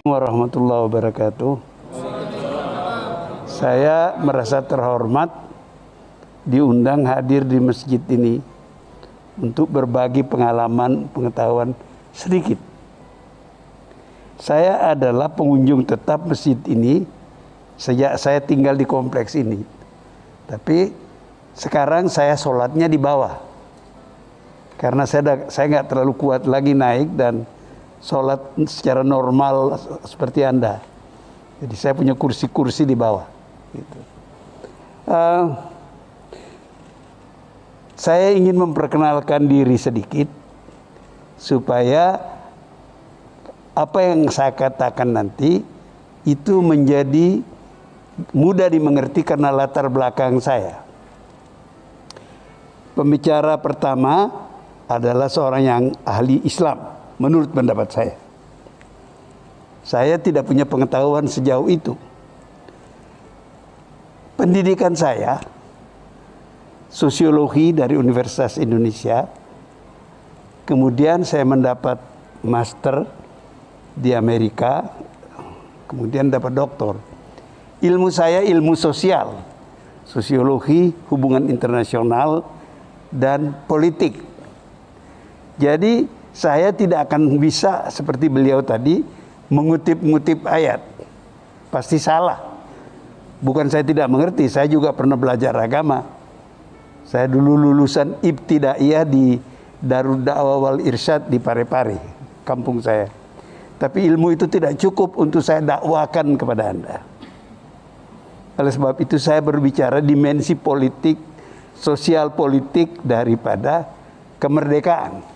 Warahmatullahi wabarakatuh. Saya merasa terhormat diundang hadir di masjid ini untuk berbagi pengalaman, pengetahuan sedikit. Saya adalah pengunjung tetap masjid ini sejak saya tinggal di kompleks ini. Tapi sekarang saya sholatnya di bawah. Karena saya nggak terlalu kuat lagi naik dan sholat secara normal seperti Anda. Jadi saya punya kursi-kursi di bawah. Gitu. Saya ingin memperkenalkan diri sedikit supaya apa yang saya katakan nanti itu menjadi mudah dimengerti karena latar belakang saya. Pembicara pertama adalah seorang yang ahli Islam. Menurut pendapat saya tidak punya pengetahuan sejauh itu. Pendidikan saya sosiologi dari Universitas Indonesia. Kemudian saya mendapat master di Amerika. Kemudian dapat doktor. Ilmu saya ilmu sosial, sosiologi, hubungan internasional, dan politik. Jadi saya tidak akan bisa seperti beliau tadi mengutip-ngutip ayat. Pasti salah. Bukan saya tidak mengerti, saya juga pernah belajar agama. Saya dulu lulusan Ibtidaiyah di Darud Da'wah wal Irsyad di Parepare, kampung saya. Tapi ilmu itu tidak cukup untuk saya dakwakan kepada Anda. Oleh sebab itu saya berbicara dimensi politik, sosial politik daripada kemerdekaan.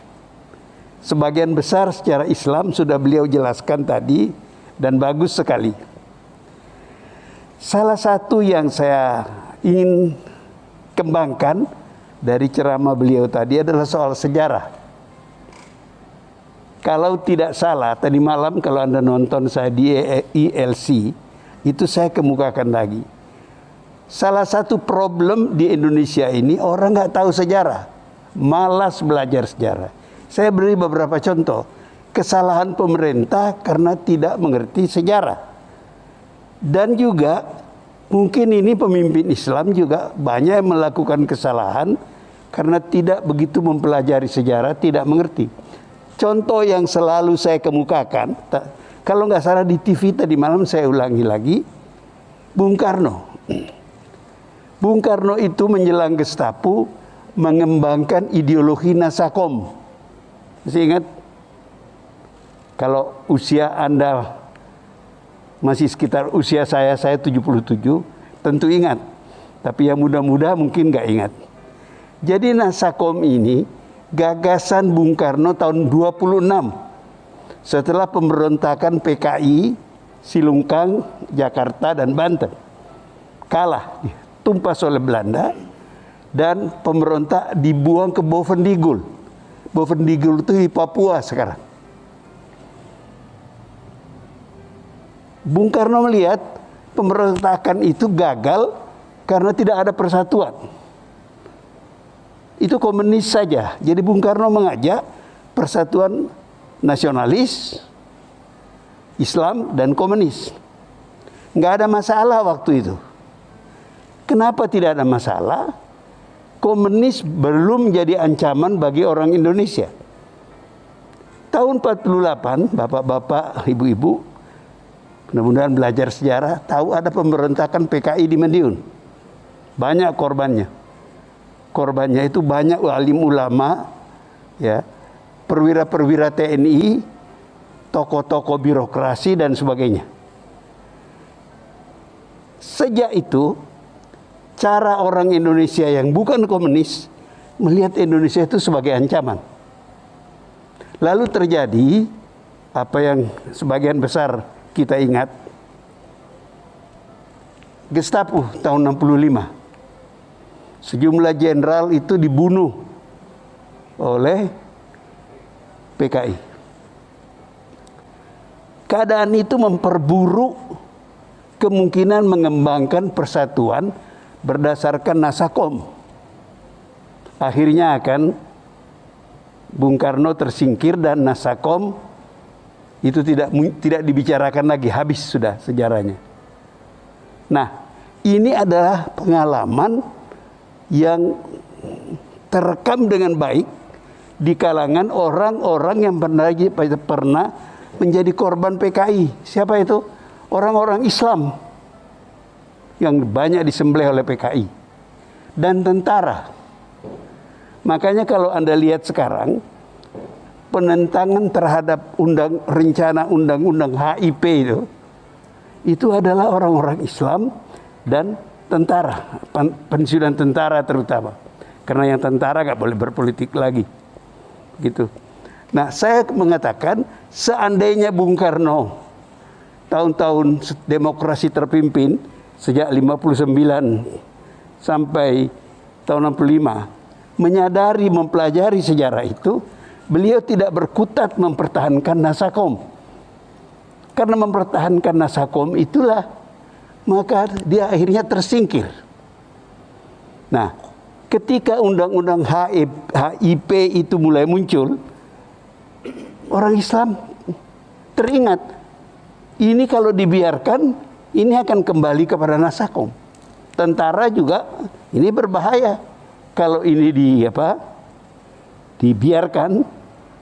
Sebagian besar secara Islam sudah beliau jelaskan tadi dan bagus sekali. Salah satu yang saya ingin kembangkan dari ceramah beliau tadi adalah soal sejarah. Kalau tidak salah, tadi malam kalau Anda nonton saya di ILC, itu saya kemukakan lagi. Salah satu problem di Indonesia ini orang nggak tahu sejarah, malas belajar sejarah. Saya beri beberapa contoh. Kesalahan pemerintah karena tidak mengerti sejarah. Dan juga mungkin ini pemimpin Islam juga banyak yang melakukan kesalahan karena tidak begitu mempelajari sejarah, tidak mengerti. Contoh yang selalu saya kemukakan, kalau nggak salah di TV tadi malam saya ulangi lagi, Bung Karno. Bung Karno itu menjelang Gestapo mengembangkan ideologi Nasakom. Masih ingat? Kalau usia Anda masih sekitar usia saya 77, tentu ingat. Tapi yang muda-muda mungkin nggak ingat. Jadi Nasakom ini gagasan Bung Karno tahun 26. Setelah pemberontakan PKI, Silungkang, Jakarta, dan Banten. Kalah, tumpas oleh Belanda. Dan pemberontak dibuang ke Bovendigul. Bovendigul itu di Papua sekarang. Bung Karno melihat pemberontakan itu gagal karena tidak ada persatuan. Itu komunis saja. Jadi Bung Karno mengajak persatuan nasionalis, Islam, dan komunis. Nggak ada masalah waktu itu. Kenapa tidak ada masalah? Komunis belum jadi ancaman bagi orang Indonesia. Tahun 48, bapak-bapak, ibu-ibu, mudah-mudahan belajar sejarah, tahu ada pemberontakan PKI di Madiun. Banyak korbannya. Korbannya itu banyak alim ulama, ya, perwira-perwira TNI, tokoh-tokoh birokrasi, dan sebagainya. Sejak itu, cara orang Indonesia yang bukan komunis melihat Indonesia itu sebagai ancaman. Lalu terjadi apa yang sebagian besar kita ingat. Gestapo tahun 65. Sejumlah jenderal itu dibunuh oleh PKI. Keadaan itu memperburuk kemungkinan mengembangkan persatuan berdasarkan Nasakom. Akhirnya akan Bung Karno tersingkir dan Nasakom Itu tidak dibicarakan lagi, habis sudah sejarahnya. Nah, ini adalah pengalaman yang terekam dengan baik di kalangan orang-orang yang pernah menjadi korban PKI. Siapa itu? Orang-orang Islam yang banyak disembelih oleh PKI dan tentara. Makanya kalau Anda lihat sekarang, penentangan terhadap rencana undang-undang HIP itu adalah orang-orang Islam dan tentara, pensiunan tentara terutama. Karena yang tentara nggak boleh berpolitik lagi, gitu. Nah, saya mengatakan seandainya Bung Karno tahun-tahun demokrasi terpimpin sejak 59 sampai tahun 65 menyadari, mempelajari sejarah itu, beliau tidak berkutat mempertahankan Nasakom. Karena mempertahankan Nasakom itulah maka dia akhirnya tersingkir. Nah, ketika undang-undang HIP itu mulai muncul, orang Islam teringat, ini kalau dibiarkan, ini akan kembali kepada Nasakom. Tentara juga, ini berbahaya. Kalau ini dibiarkan,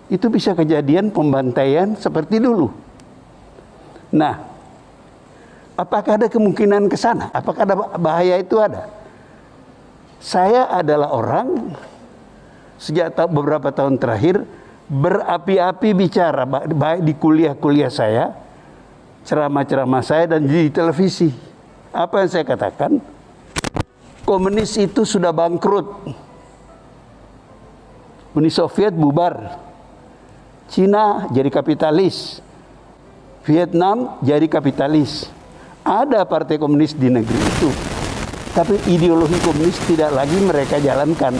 itu bisa kejadian pembantaian seperti dulu. Nah, apakah ada kemungkinan ke sana? Apakah ada bahaya itu ada? Saya adalah orang sejak beberapa tahun terakhir berapi-api bicara baik di kuliah-kuliah saya, ceramah-ceramah saya dan di televisi. Apa yang saya katakan? Komunis itu sudah bangkrut. Uni Soviet bubar. Cina jadi kapitalis. Vietnam jadi kapitalis. Ada partai komunis di negeri itu. Tapi ideologi komunis tidak lagi mereka jalankan.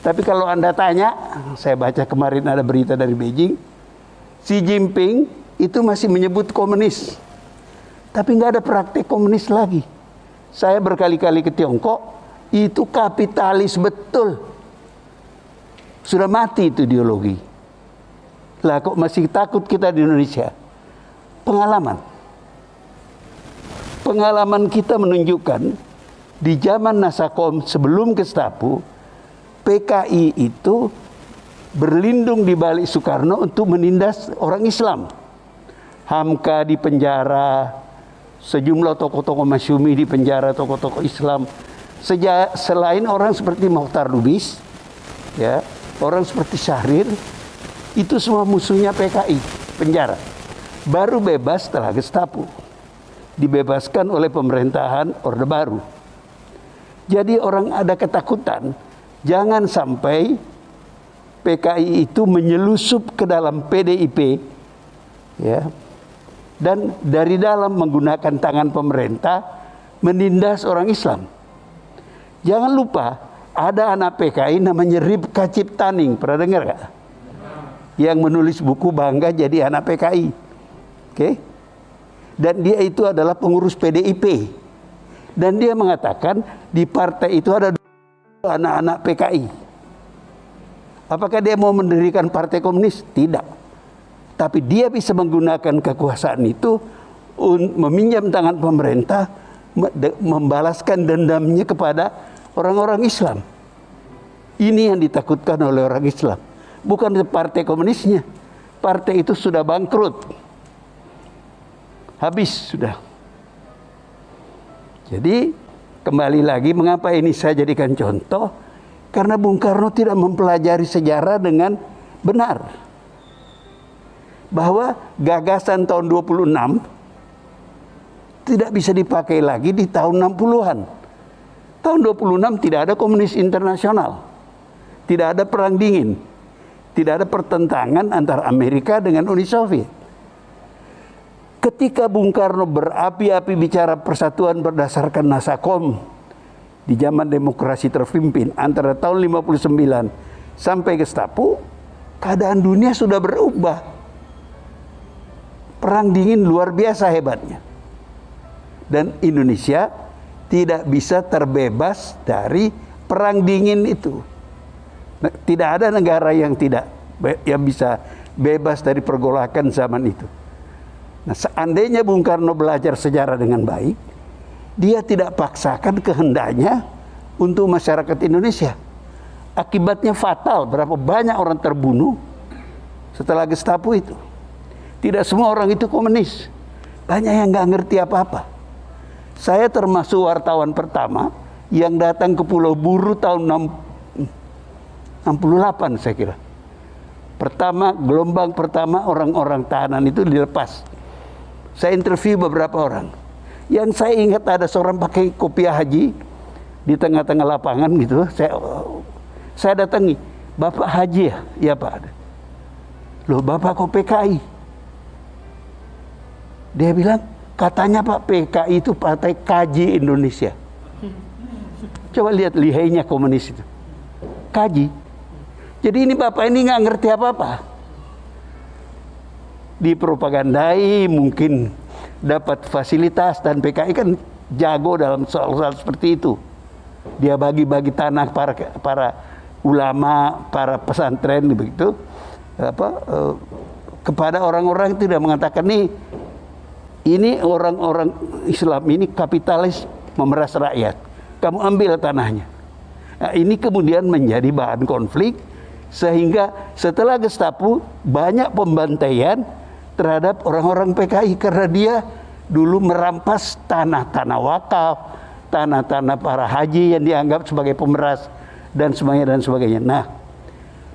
Tapi kalau Anda tanya, saya baca kemarin ada berita dari Beijing, Xi Jinping itu masih menyebut komunis. Tapi nggak ada praktek komunis lagi. Saya berkali-kali ke Tiongkok, itu kapitalis betul. Sudah mati itu ideologi. Lah kok masih takut kita di Indonesia? Pengalaman kita menunjukkan di zaman Nasakom sebelum Gestapo, PKI itu berlindung di balik Soekarno untuk menindas orang Islam. Hamka di penjara, sejumlah tokoh-tokoh Masyumi di penjara, tokoh-tokoh Islam. Selain orang seperti Mokhtar Lubis, ya, orang seperti Syahrir, itu semua musuhnya PKI, penjara. Baru bebas setelah Gestapo. Dibebaskan oleh pemerintahan Orde Baru. Jadi orang ada ketakutan, jangan sampai PKI itu menyelusup ke dalam PDIP, ya, dan dari dalam menggunakan tangan pemerintah menindas orang Islam. Jangan lupa ada anak PKI namanya Ripka Ciptaning, pernah dengar gak? Yang menulis buku Bangga Jadi Anak PKI. Oke? Dan dia itu adalah pengurus PDIP. Dan dia mengatakan di partai itu ada anak-anak PKI. Apakah dia mau mendirikan partai komunis? Tidak. Tapi dia bisa menggunakan kekuasaan itu meminjam tangan pemerintah, membalaskan dendamnya kepada orang-orang Islam. Ini yang ditakutkan oleh orang Islam. Bukan partai komunisnya. Partai itu sudah bangkrut. Habis sudah. Jadi kembali lagi mengapa ini saya jadikan contoh? Karena Bung Karno tidak mempelajari sejarah dengan benar. Bahwa gagasan tahun 26 tidak bisa dipakai lagi di tahun 60-an. Tahun 26 tidak ada komunis internasional. Tidak ada perang dingin. Tidak ada pertentangan antara Amerika dengan Uni Soviet. Ketika Bung Karno berapi-api bicara persatuan berdasarkan Nasakom di zaman demokrasi terpimpin antara tahun 59 sampai Gestapo, keadaan dunia sudah berubah. Perang dingin luar biasa hebatnya. Dan Indonesia tidak bisa terbebas dari perang dingin itu. Tidak ada negara yang bisa bebas dari pergolakan zaman itu. Nah, seandainya Bung Karno belajar sejarah dengan baik, dia tidak paksakan kehendaknya untuk masyarakat Indonesia. Akibatnya fatal, berapa banyak orang terbunuh setelah Gestapo itu. Tidak semua orang itu komunis. Banyak yang nggak ngerti apa-apa. Saya termasuk wartawan pertama yang datang ke Pulau Buru tahun 68 saya kira. Gelombang pertama orang-orang tahanan itu dilepas. Saya interview beberapa orang. Yang saya ingat ada seorang pakai kopiah haji di tengah-tengah lapangan gitu. Saya datangi, Bapak Haji ya? Ya Pak. Loh Bapak kok PKI? Dia bilang, katanya Pak PKI itu Partai Kaji Indonesia. Coba lihat lihainya komunis itu. Kaji. Jadi ini Bapak ini nggak ngerti apa-apa. Dipropagandai, mungkin dapat fasilitas, dan PKI kan jago dalam soal-soal seperti itu. Dia bagi-bagi tanah para ulama, para pesantren begitu, kepada orang-orang tidak mengatakan ini orang-orang Islam ini kapitalis memeras rakyat, kamu ambil tanahnya. Nah, ini kemudian menjadi bahan konflik, sehingga setelah Gestapo banyak pembantaian terhadap orang-orang PKI karena dia dulu merampas tanah-tanah wakaf, tanah-tanah para haji yang dianggap sebagai pemeras dan sebagainya. Nah,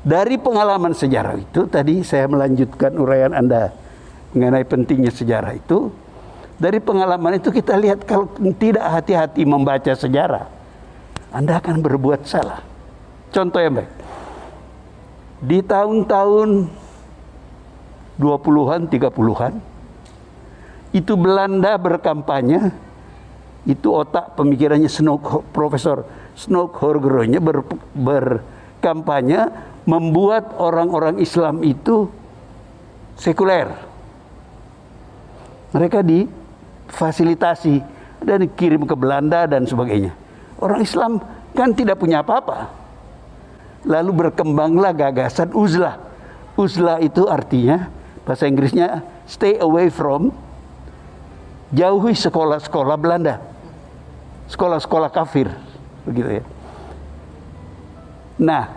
dari pengalaman sejarah itu tadi saya melanjutkan uraian Anda mengenai pentingnya sejarah itu. Dari pengalaman itu kita lihat kalau tidak hati-hati membaca sejarah, Anda akan berbuat salah. Contoh yang baik. Di tahun-tahun 20-an, 30-an, itu Belanda berkampanye, itu otak pemikirannya Profesor Snoeck-Horgeroonya berkampanye membuat orang-orang Islam itu sekuler. Mereka difasilitasi dan dikirim ke Belanda dan sebagainya. Orang Islam kan tidak punya apa-apa. Lalu berkembanglah gagasan uzlah. Uzlah itu artinya bahasa Inggrisnya stay away from, jauhi sekolah-sekolah Belanda, sekolah-sekolah kafir, begitu ya. Nah,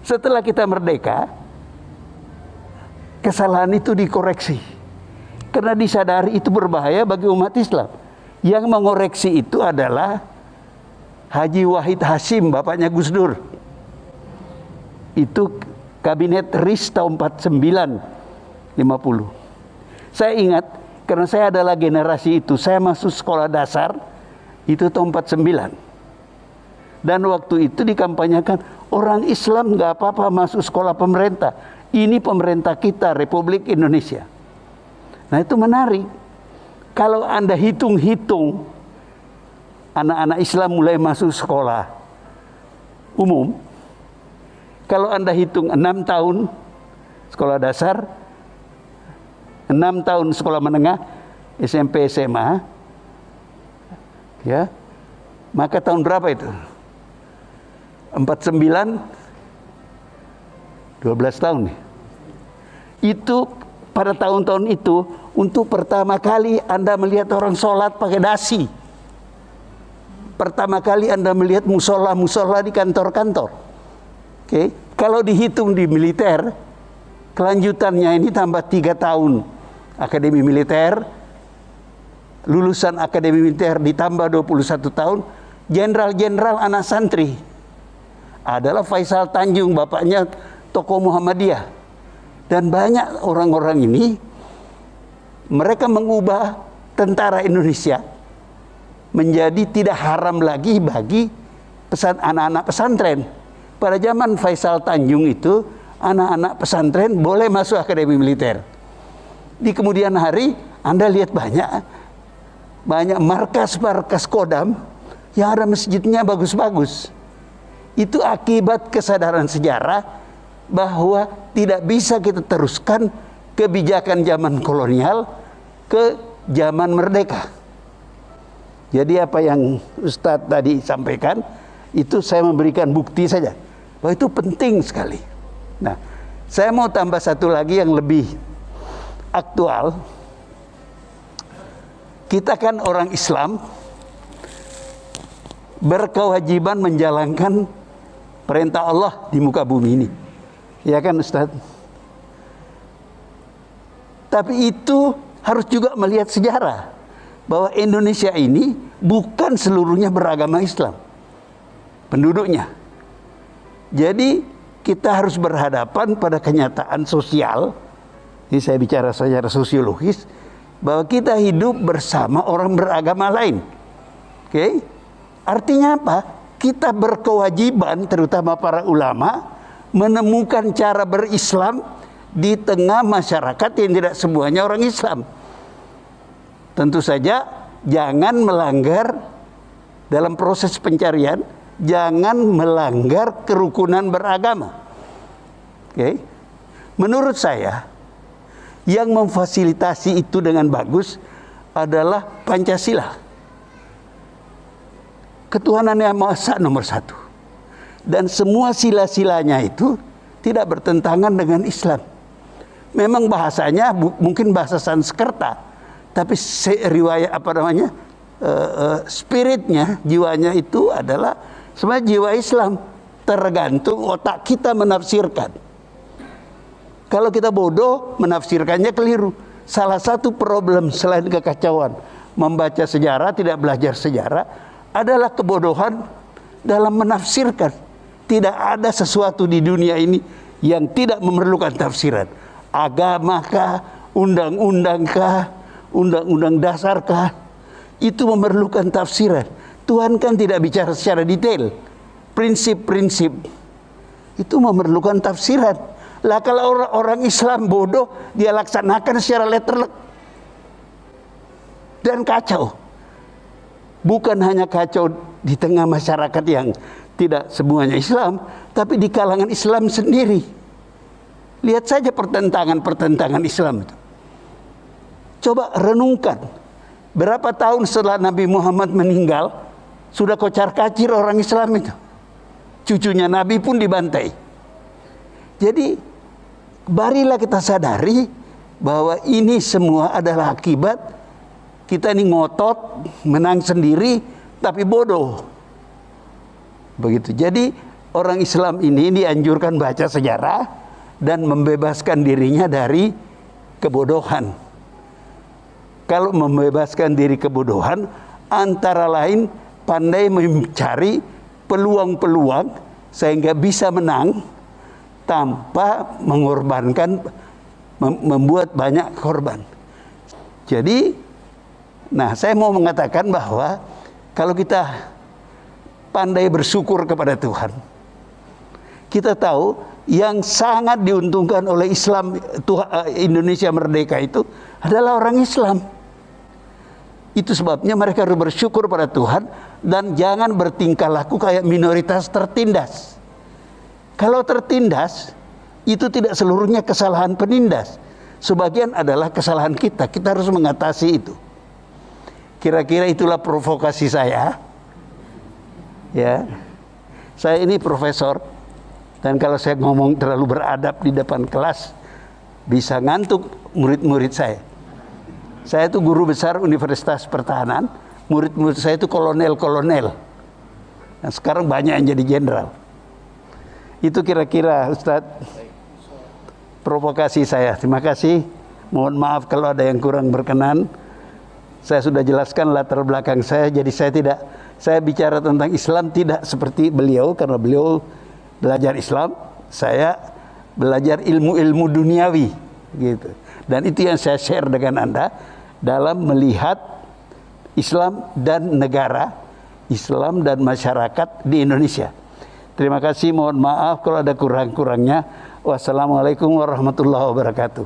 setelah kita merdeka, kesalahan itu dikoreksi karena disadari itu berbahaya bagi umat Islam. Yang mengoreksi itu adalah Haji Wahid Hasyim, bapaknya Gus Dur. Itu kabinet RIS tahun 49-50. Saya ingat karena saya adalah generasi itu. Saya masuk sekolah dasar itu tahun 49. Dan waktu itu dikampanyekan orang Islam nggak apa-apa masuk sekolah pemerintah. Ini pemerintah kita, Republik Indonesia. Nah, itu menarik. Kalau Anda hitung-hitung anak-anak Islam mulai masuk sekolah umum, kalau Anda hitung 6 tahun sekolah dasar, 6 tahun sekolah menengah, SMP, SMA, ya, maka tahun berapa itu? 49, 12 tahun nih. Itu pada tahun-tahun itu untuk pertama kali Anda melihat orang sholat pakai dasi. Pertama kali Anda melihat musola-musola di kantor-kantor. Oke, kalau dihitung di militer, kelanjutannya ini tambah 3 tahun akademi militer, lulusan akademi militer ditambah 21 tahun, jenderal-jenderal anak santri adalah Faisal Tanjung, bapaknya tokoh Muhammadiyah. Dan banyak orang-orang ini, mereka mengubah tentara Indonesia menjadi tidak haram lagi bagi anak-anak pesantren. Pada zaman Faisal Tanjung itu, anak-anak pesantren boleh masuk akademi militer. Di kemudian hari, Anda lihat banyak markas-markas Kodam yang ada masjidnya bagus-bagus. Itu akibat kesadaran sejarah bahwa tidak bisa kita teruskan kebijakan zaman kolonial ke zaman merdeka. Jadi apa yang Ustadz tadi sampaikan, itu saya memberikan bukti saja bahwa itu penting sekali. Nah, saya mau tambah satu lagi yang lebih aktual. Kita kan orang Islam berkewajiban menjalankan perintah Allah di muka bumi ini. Ya kan Ustaz? Tapi itu harus juga melihat sejarah bahwa Indonesia ini bukan seluruhnya beragama Islam penduduknya. Jadi kita harus berhadapan pada kenyataan sosial. Ini saya bicara secara sosiologis bahwa kita hidup bersama orang beragama lain. Oke? Artinya apa? Kita berkewajiban, terutama para ulama, menemukan cara berislam di tengah masyarakat yang tidak semuanya orang Islam. Tentu saja jangan melanggar dalam proses pencarian, jangan melanggar kerukunan beragama. Oke? Menurut saya, yang memfasilitasi itu dengan bagus adalah Pancasila. Ketuhanan yang Maha Esa nomor 1. Dan semua sila-silanya itu tidak bertentangan dengan Islam. Memang bahasanya mungkin bahasa Sanskerta, tapi riwayat spiritnya, jiwanya itu adalah sebenarnya jiwa Islam. Tergantung otak kita menafsirkan. Kalau kita bodoh, menafsirkannya keliru. Salah satu problem selain kekacauan membaca sejarah, tidak belajar sejarah, adalah kebodohan dalam menafsirkan. Tidak ada sesuatu di dunia ini yang tidak memerlukan tafsiran. Agamakah, undang-undangkah, undang-undang dasarkah, itu memerlukan tafsiran. Tuhan kan tidak bicara secara detail. Prinsip-prinsip itu memerlukan tafsiran. Lah kalau orang Islam bodoh, dia laksanakan secara letterlek dan kacau. Bukan hanya kacau di tengah masyarakat yang tidak semuanya Islam, tapi di kalangan Islam sendiri. Lihat saja pertentangan Islam itu. Coba renungkan, berapa tahun setelah Nabi Muhammad meninggal, sudah kocar-kacir orang Islam itu. Cucunya Nabi pun dibantai. Jadi, marilah kita sadari bahwa ini semua adalah akibat kita ini ngotot, menang sendiri, tapi bodoh. Begitu. Jadi orang Islam ini dianjurkan baca sejarah dan membebaskan dirinya dari kebodohan. Kalau membebaskan diri kebodohan, antara lain pandai mencari peluang-peluang sehingga bisa menang tanpa mengorbankan, membuat banyak korban. Jadi, nah, saya mau mengatakan bahwa kalau kita pandai bersyukur kepada Tuhan, kita tahu yang sangat diuntungkan oleh Islam, Indonesia merdeka itu adalah orang Islam. Itu sebabnya mereka harus bersyukur pada Tuhan dan jangan bertingkah laku kayak minoritas tertindas. Kalau tertindas, itu tidak seluruhnya kesalahan penindas. Sebagian adalah kesalahan kita. Kita harus mengatasi itu. Kira-kira itulah provokasi saya. Ya, saya ini profesor, dan kalau saya ngomong terlalu beradab di depan kelas, bisa ngantuk murid-murid saya. Saya itu guru besar Universitas Pertahanan, murid-murid saya itu kolonel-kolonel. Nah, sekarang banyak yang jadi jenderal. Itu kira-kira Ustadz provokasi saya. Terima kasih. Mohon maaf kalau ada yang kurang berkenan. Saya sudah jelaskan latar belakang saya, jadi saya bicara tentang Islam tidak seperti beliau, karena beliau belajar Islam, saya belajar ilmu-ilmu duniawi gitu. Dan itu yang saya share dengan Anda dalam melihat Islam dan negara, Islam dan masyarakat di Indonesia. Terima kasih, mohon maaf kalau ada kurang-kurangnya. Wassalamualaikum warahmatullahi wabarakatuh.